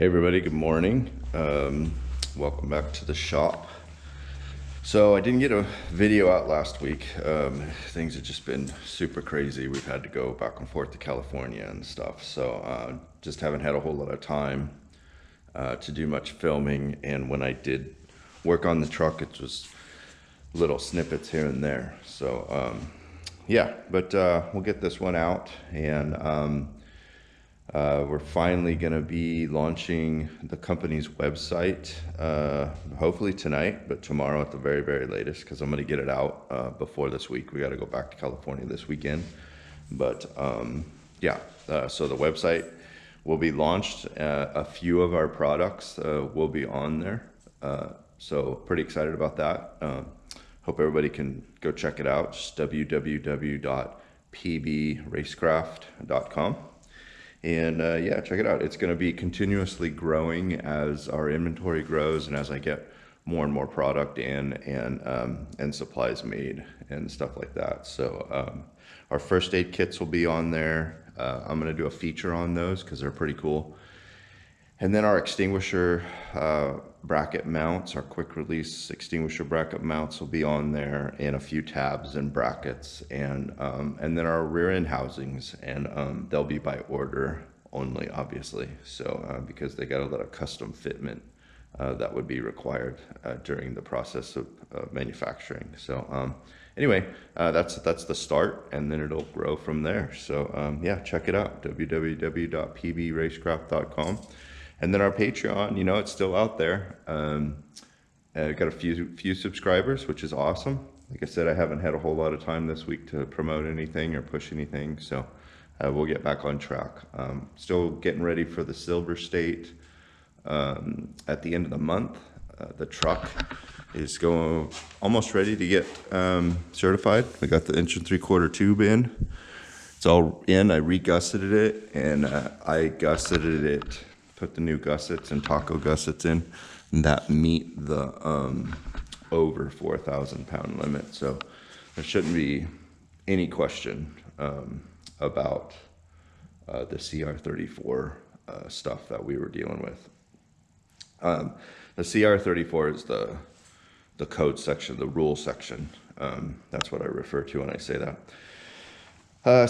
Hey everybody, good morning. Welcome back to the shop. So I didn't get a video out last week. Things have just been super crazy. We've had to go back and forth to California and stuff. So just haven't had a whole lot of time to do much filming. And when I did work on the truck, it was little snippets here and there. So yeah, but we'll get this one out, and we're finally going to be launching the company's website, hopefully tonight, but tomorrow at the very, very latest, because I'm going to get it out before this week. We got to go back to California this weekend. But yeah, so the website will be launched. A few of our products will be on there. So pretty excited about that. Hope everybody can go check it out. Just www.pbracecraft.com. And yeah, check it out. It's going to be continuously growing as our inventory grows and as I get more and more product in and supplies made and stuff like that. So our first aid kits will be on there. I'm going to do a feature on those because they're pretty cool. And then our extinguisher bracket mounts, our quick release extinguisher bracket mounts will be on there, and a few tabs and brackets, and then our rear end housings, and they'll be by order only, obviously. So because they got a lot of custom fitment that would be required during the process of manufacturing. So anyway, that's the start, and then it'll grow from there. So yeah, check it out, www.pbracecraft.com. And then our Patreon, you know, it's still out there. Got a few subscribers, which is awesome. Like I said, I haven't had a whole lot of time this week to promote anything or push anything, so we'll get back on track. Still getting ready for the Silver State at the end of the month. The truck is almost ready to get certified. We got the 1 3/4 tube in. It's all in. I re-gusseted it, and I gusseted it. Put the new gussets and taco gussets in that meet the over 4,000 pound limit. So there shouldn't be any question about the CR34 stuff that we were dealing with. The CR34 is the code section, the rule section. That's what I refer to when I say that.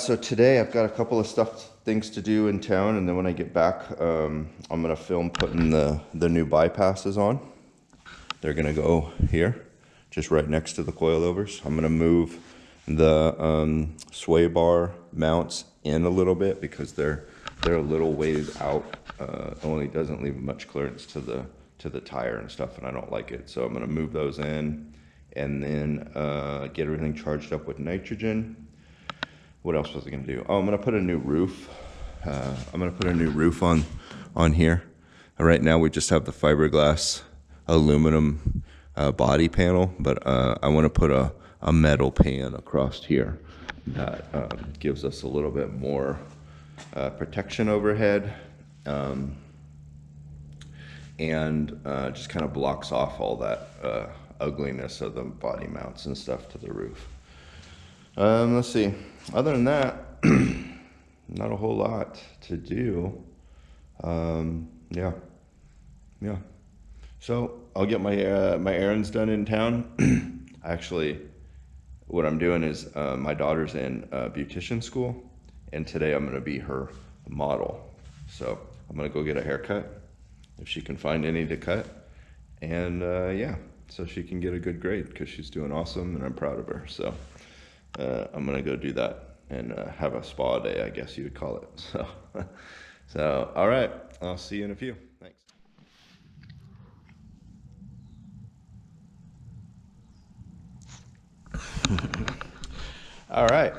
So today I've got a couple of things to do in town, and then when I get back, I'm gonna film putting the new bypasses on. They're gonna go here, just right next to the coilovers. I'm gonna move the sway bar mounts in a little bit because they're a little ways out. Only doesn't leave much clearance to the tire and stuff, and I don't like it. So I'm gonna move those in, and then get everything charged up with nitrogen. What else was I gonna do? Oh, I'm gonna put a new roof. I'm gonna put a new roof on here. Right now we just have the fiberglass aluminum body panel, but I want to put a metal pan across here that gives us a little bit more protection overhead, and just kind of blocks off all that ugliness of the body mounts and stuff to the roof. Let's see. Other than that, not a whole lot to do. Yeah. So I'll get my errands done in town. Actually, what I'm doing is my daughter's in beautician school, and today I'm going to be her model. So I'm going to go get a haircut if she can find any to cut, and yeah, so she can get a good grade because she's doing awesome, and I'm proud of her. So I'm gonna go do that and have a spa day, I guess you would call it. So all right, I'll see you in a few. Thanks. All right,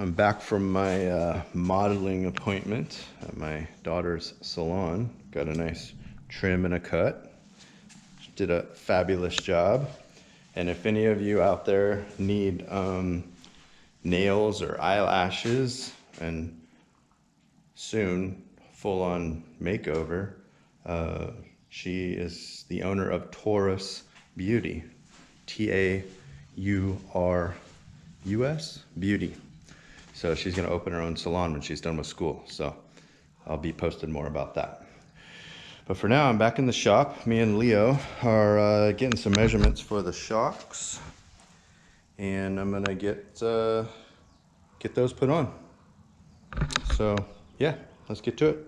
I'm back from my modeling appointment at my daughter's salon. Got a nice trim and a cut. She did a fabulous job. And if any of you out there need nails or eyelashes, and soon full-on makeover, she is the owner of Taurus Beauty, Taurus Beauty. So she's going to open her own salon when she's done with school. So I'll be posting more about that. But for now, I'm back in the shop. Me and Leo are getting some measurements for the shocks, and I'm gonna get those put on. So yeah, let's get to it.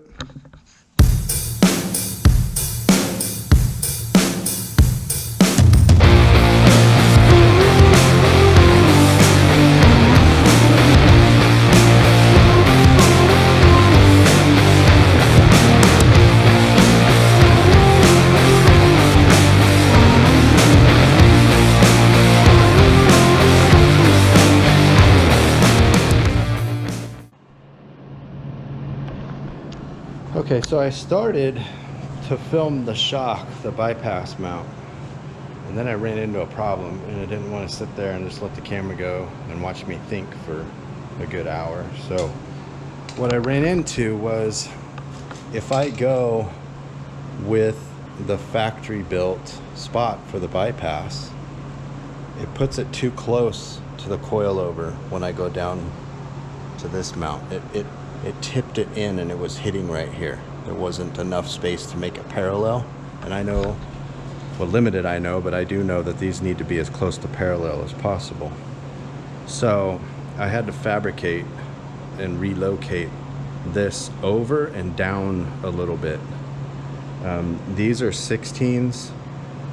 Okay, so I started to film the shock, the bypass mount, and then I ran into a problem, and I didn't want to sit there and just let the camera go and watch me think for a good hour. So what I ran into was, if I go with the factory built spot for the bypass, it puts it too close to the coilover when I go down to this mount. It tipped it in and it was hitting right here. There wasn't enough space to make it parallel. And I know, well, limited I know, but I do know that these need to be as close to parallel as possible. So I had to fabricate and relocate this over and down a little bit. These are 16s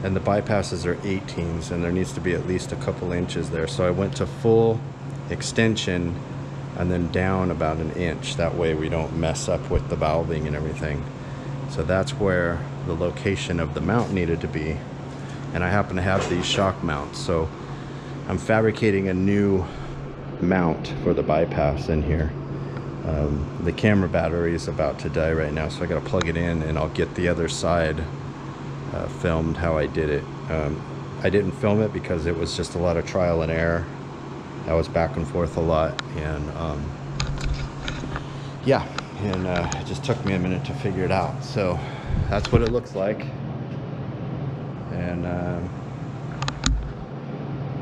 and the bypasses are 18s, and there needs to be at least a couple inches there. So I went to full extension and then down about an inch. That way we don't mess up with the valving and everything. So that's where the location of the mount needed to be. And I happen to have these shock mounts. So I'm fabricating a new mount for the bypass in here. The camera battery is about to die right now, so I gotta plug it in, and I'll get the other side filmed how I did it. I didn't film it because it was just a lot of trial and error. I was back and forth a lot, and yeah, and it just took me a minute to figure it out. So that's what it looks like, and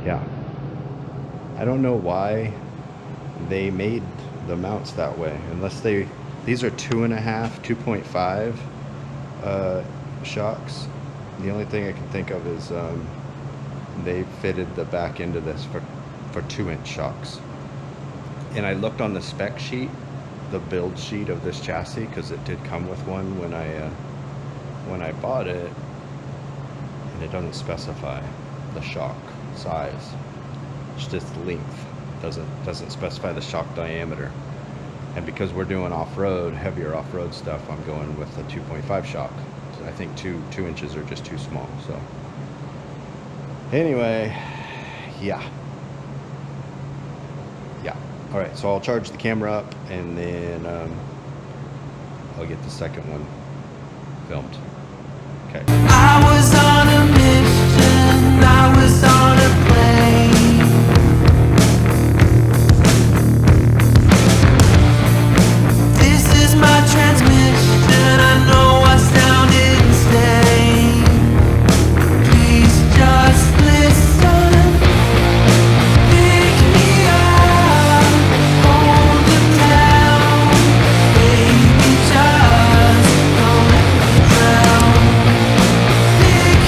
yeah, I don't know why they made the mounts that way, unless these are 2.5, 2.5 shocks. The only thing I can think of is they fitted the back end of this for 2-inch shocks. And I looked on the spec sheet, the build sheet of this chassis, because it did come with one when I bought it, and it doesn't specify the shock size. It's just length. Doesn't specify the shock diameter. And because we're doing off-road, heavier off-road stuff, I'm going with a 2.5 shock. So I think 2 inches are just too small. So anyway, yeah. All right, so I'll charge the camera up, and then I'll get the second one filmed. Okay. I was on a mission, I was on a plane. This is my transmission, I know I sound insane. Please just listen. Pick me up, hold it down. Baby, just don't let me drown. Pick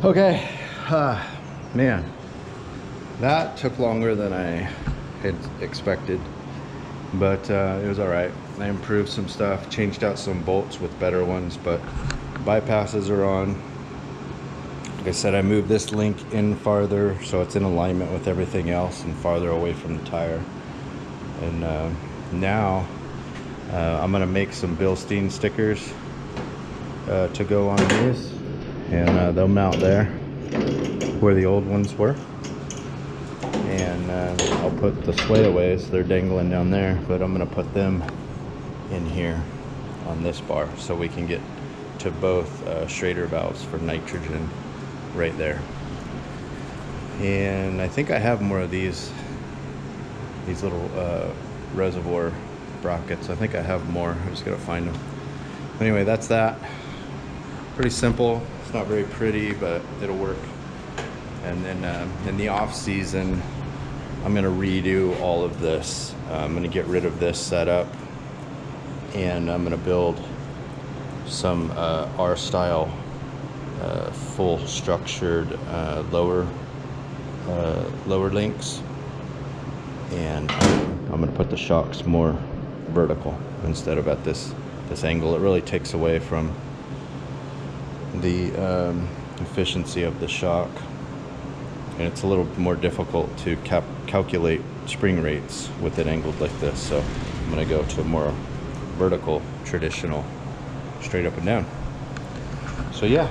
Okay, man, that took longer than I had expected, but it was all right. I improved some stuff, changed out some bolts with better ones, but bypasses are on. Like I said, I moved this link in farther so it's in alignment with everything else and farther away from the tire. And now I'm gonna make some Bilstein stickers to go on these, and they'll mount there where the old ones were. And I'll put the swayaways, they're dangling down there, but I'm gonna put them in here on this bar so we can get to both Schrader valves for nitrogen right there. And I think I have more of these little reservoir brackets. I think I have more. I just gotta find them. Anyway, that's that. Pretty simple. It's not very pretty, but it'll work. And then in the off season, I'm gonna redo all of this. I'm gonna get rid of this setup, and I'm gonna build some R-style full structured lower links, and I'm gonna put the shocks more vertical instead of at this angle. It really takes away from the efficiency of the shock, and it's a little more difficult to calculate spring rates with it angled like this. So I'm gonna go to a more vertical, traditional, straight up and down. So yeah,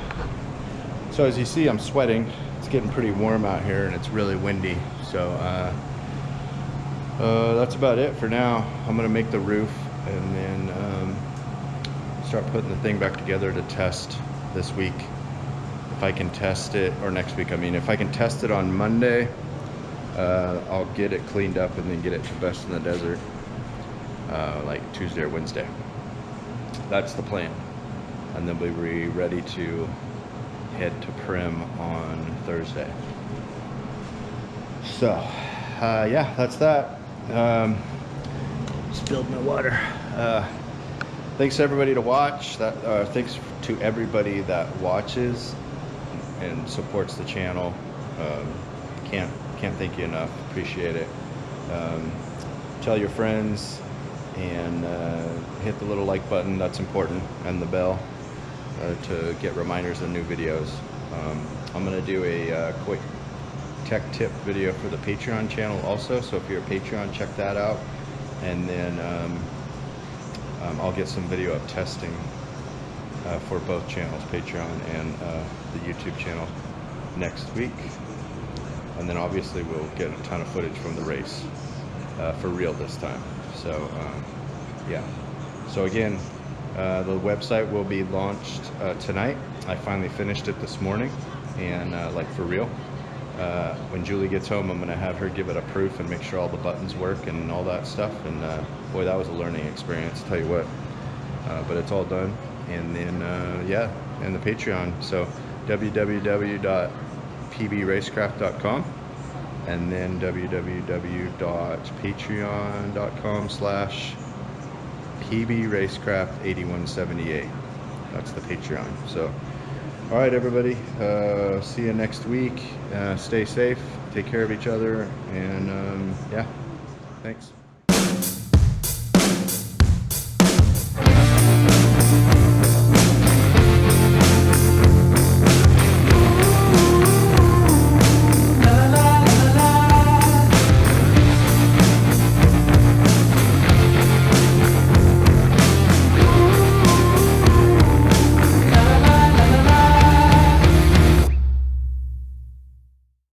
so as you see, I'm sweating. It's getting pretty warm out here and it's really windy. So that's about it for now. I'm gonna make the roof and then start putting the thing back together to test this week. If I can test it, or next week, I mean, if I can test it on Monday, I'll get it cleaned up and then get it to Best in the Desert like Tuesday or Wednesday. That's the plan. And then we'll be ready to head to Prim on Thursday. So yeah, that's that. Spilled my water. Thanks to everybody to watch. Thanks to everybody that watches and supports the channel. Can't thank you enough. Appreciate it. Tell your friends and hit the little like button. That's important, and the bell to get reminders of new videos. I'm gonna do a quick tech tip video for the Patreon channel also. So if you're a Patreon, check that out. And then I'll get some video of testing for both channels, Patreon and the YouTube channel, next week. And then obviously we'll get a ton of footage from the race for real this time. So yeah. So again, the website will be launched tonight. I finally finished it this morning, and like for real. When Julie gets home, I'm gonna have her give it a proof and make sure all the buttons work and all that stuff. And boy, that was a learning experience, I'll tell you what. But it's all done. And then yeah, and the Patreon. So www.pbracecraft.com, and then www.patreon.com/pbracecraft8178. That's the Patreon. So all right, everybody, see you next week. Stay safe, take care of each other, and yeah, thanks.